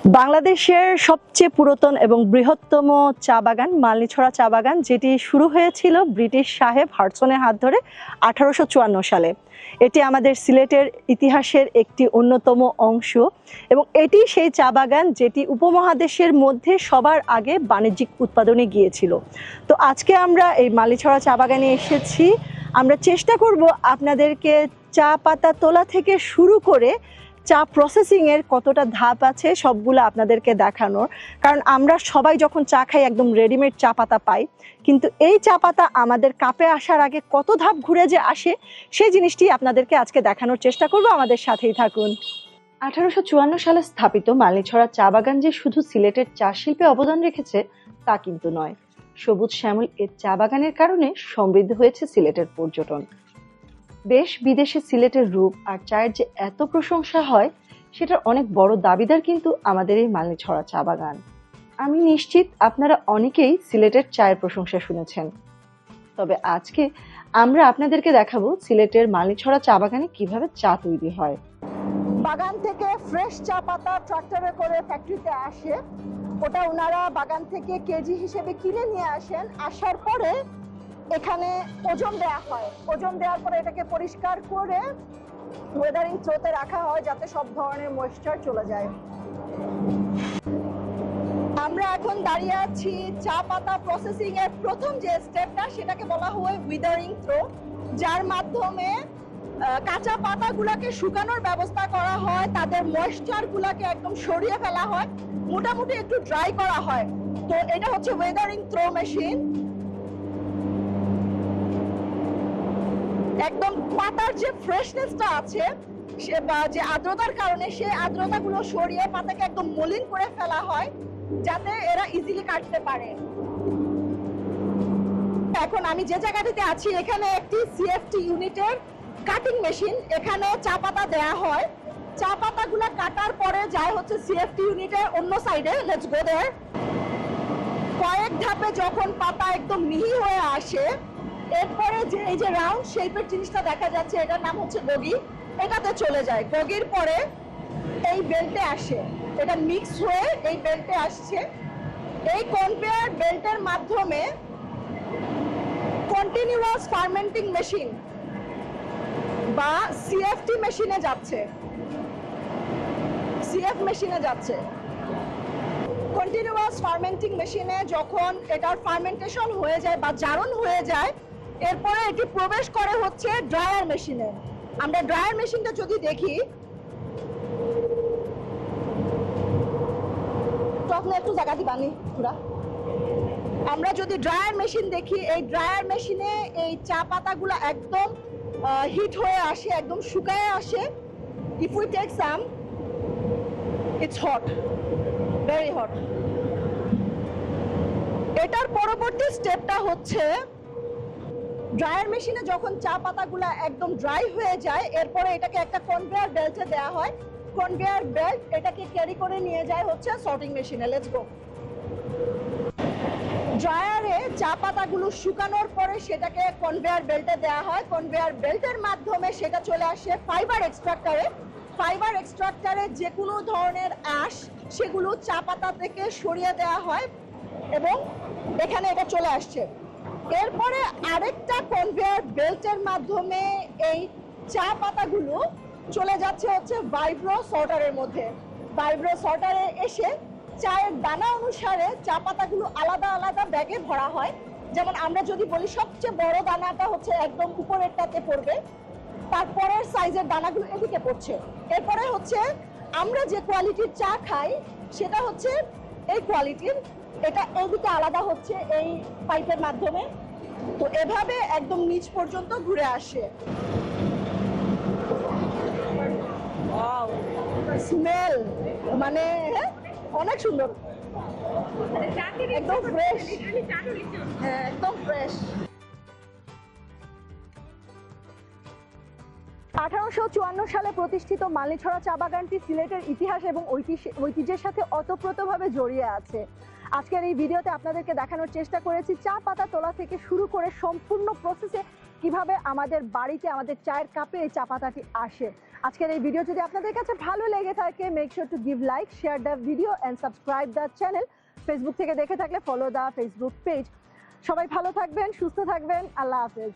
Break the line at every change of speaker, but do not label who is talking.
বাংলাদেশের সবচেয়ে পুরাতন এবং বৃহত্তম চা বাগান মালনীছড়া চা বাগান, যেটি শুরু হয়েছিল ব্রিটিশ সাহেব হাডসনের হাত ধরে 1854 সালে। এটি আমাদের সিলেটের ইতিহাসের একটি অন্যতম অংশ এবং এটি সেই চা বাগান যেটি উপমহাদেশের মধ্যে সবার আগে বাণিজ্যিক উৎপাদনে গিয়েছিল। তো আজকে আমরা এই মালনীছড়া চা বাগানে এসেছি। আমরা চেষ্টা করব আপনাদেরকে চা পাতা তোলা থেকে শুরু করে চা প্রসেসিংয়ের কতটা ধাপ আছে সবগুলো আপনাদেরকে দেখানোর, কারণ আমরা সবাই যখন চা খাই একদম রেডিমেড চা পাতা পাই, কিন্তু এই চা পাতা আমাদের কাপে আসার আগে কত ধাপ ঘুরে যে আসে সেই জিনিসটি আপনাদেরকে আজকে দেখানোর চেষ্টা করব। আমাদের সাথেই থাকুন। 1854 সালে স্থাপিত মালনীছড়া চা বাগান যে শুধু সিলেটের চা শিল্পে অবদান রেখেছে তা কিন্তু নয়। সবুজ শ্যামল এই চা বাগানের কারণে সমৃদ্ধ হয়েছে সিলেটের পর্যটন। দেশ বিদেশে সিলেটের রূপ আর চায়ের যে এত প্রশংসা হয় সেটার অনেক বড় দাবিদার কিন্তু আমাদের এই মালনীছড়া চা বাগান। আমি নিশ্চিত আপনারা অনেকেই সিলেটের চায়ের প্রশংসা শুনেছেন, তবে আজকে আমরা আপনাদেরকে দেখাবো সিলেটের মালনীছড়া চা বাগানে কিভাবে চা তৈরি হয়।
বাগান থেকে ফ্রেশ চা পাতা ট্রাক্টরে করে ফ্যাক্টরিতে আসে, ওটা ওনারা বাগান থেকে কেজি হিসেবে কিনে নিয়ে আসেন। আসার পরে এখানে ওজন দেওয়া হয়। ওজন দেওয়ার পরে এটাকে পরিষ্কার করে ওয়েদারিং থ্রোতে রাখা হয় যাতে সব ধরনের ময়েশ্চার চলে যায়। আমরা এখন দাঁড়িয়ে আছি চা পাতা প্রসেসিং এর প্রথম যে স্টেপটা, সেটাকে বলা হয় উইদারিং থ্রো, যার মাধ্যমে কাঁচা পাতাগুলোকে শুকানোর ব্যবস্থা করা হয়, তাদের ময়েশ্চার গুলাকে একদম সরিয়ে ফেলা হয়, মোটামুটি একটু ড্রাই করা হয়। তো এটা হচ্ছে ওয়েদারিং থ্রো মেশিন। একদম পাতার যে ফ্রেশনেসটা আছে সে বা যে আর্দ্রতার কারণে সেই আর্দ্রতাগুলো সরিয়ে পাতাকে একদম মলিন করে ফেলা হয় যাতে এরা ইজিলি কাটতে পারে। এখন আমি যে জায়গাটিতে আছি এখানে একটি সিএফটি ইউনিটের কাটিং মেশিন। এখানে চা পাতা দেয়া হয়, চা পাতাগুলো কাটার পরে যায় হচ্ছে সিএফটি ইউনিটের অন্য সাইডে। Let's go there. কয়েক ধাপে যখন পাতা একদম মিহি হয়ে আসে, এরপরে যে এই যে রাউন্ড শেপের জিনিসটা দেখা যাচ্ছে এটার নাম হচ্ছে গগি, এটাতে চলে যায়। গগির পরে এই বেল্টে আসে, এটা মিক্স হয়ে এই বেল্টে আসছে। এই কনভেয়ার বেল্টের মাধ্যমে কন্টিনিউয়াস ফার্মেন্টিং মেশিন বা সিএফটি মেশিনে যাচ্ছে, সিএফ মেশিনে যাচ্ছে। কন্টিনিউয়াস ফার্মেন্টিং মেশিনে যখন এটার ফার্মেন্টেশন হয়ে যায় বা জারণ হয়ে যায়, এরপরে এটি প্রবেশ করে হচ্ছে ড্রায়ার মেশিনে। আমরা ড্রায়ার মেশিনটা যদি দেখি, তখন একটু জায়গা দিবানি পুরা। আমরা যদি ড্রায়ার মেশিন দেখি, এই ড্রায়ার মেশিনে এই চা পাতাগুলো একদম হিট হয়ে আসে, একদম শুকায় আসে। If we take some, it's hot, very hot. এটার পরবর্তী স্টেপটা হচ্ছে ড্রায়ার মেশিনে যখন চা পাতাগুলো একদম ড্রাই হয়ে যায়, এরপরে এটাকে একটা কনভেয়ার বেল্টে দেওয়া হয়। কনভেয়ার বেল্ট এটাকে ক্যারি করে নিয়ে যায় হচ্ছে সর্টিং মেশিনে। Let's go. ড্রায়ারে চা পাতাগুলো শুকানোর পরে সেটাকে কনভেয়ার বেল্টে দেওয়া হয়। কনভেয়ার বেল্টের মাধ্যমে সেটা চলে আসে ফাইবার এক্সট্রাক্টরে। ফাইবার এক্সট্রাক্টরে যে কোনো ধরনের আঁশ সেগুলো চা পাতা থেকে সরিয়ে দেওয়া হয় এবং এখানে এটা চলে আসছে। এরপরে আরেকটা কনভেয়ার বেল্টের মাধ্যমে এই চা পাতাগুলো চলে যাচ্ছে হচ্ছে ভাইব্রো সর্টারের মধ্যে। ভাইব্রো সর্টারে এসে চায়ের দানা অনুসারে চা পাতাগুলো আলাদা আলাদা ব্যাগে ভরা হয়। যেমন আমরা যদি বলি সবচেয়ে বড় দানাটা হচ্ছে একদম উপরেরটাতে পড়বে, তারপরের সাইজের দানাগুলো এদিকে পড়ছে। এরপরে হচ্ছে আমরা যে কোয়ালিটির চা খাই সেটা হচ্ছে এই কোয়ালিটির, এটা এইদিকে আলাদা হচ্ছে এই পাইপের মাধ্যমে। তো এভাবে একদম নিচ পর্যন্ত ঘুরে আসে। স্মেল মানে অনেক সুন্দর, একদম ফ্রেশ। হ্যাঁ, একদম ফ্রেশ। 1854 সালে প্রতিষ্ঠিত মালনীছড়া চা বাগানটি সিলেটের ইতিহাস এবং ঐতিহ্যের সাথে ওতপ্রোতভাবে জড়িয়ে আছে। আজকের এই ভিডিওতে আপনাদেরকে দেখানোর চেষ্টা করেছি চা পাতা তোলা থেকে শুরু করে সম্পূর্ণ প্রসেসে কিভাবে আমাদের বাড়িতে আমাদের চায়ের কাপে এই চা পাতাটি আসে।
আজকের এই ভিডিও যদি আপনাদের কাছে ভালো লেগে থাকে, make sure to give like, share the video and subscribe the channel. Facebook থেকে দেখে থাকলে ফলো দ্য ফেসবুক পেজ। সবাই ভালো থাকবেন, সুস্থ থাকবেন, আল্লাহ হাফেজ।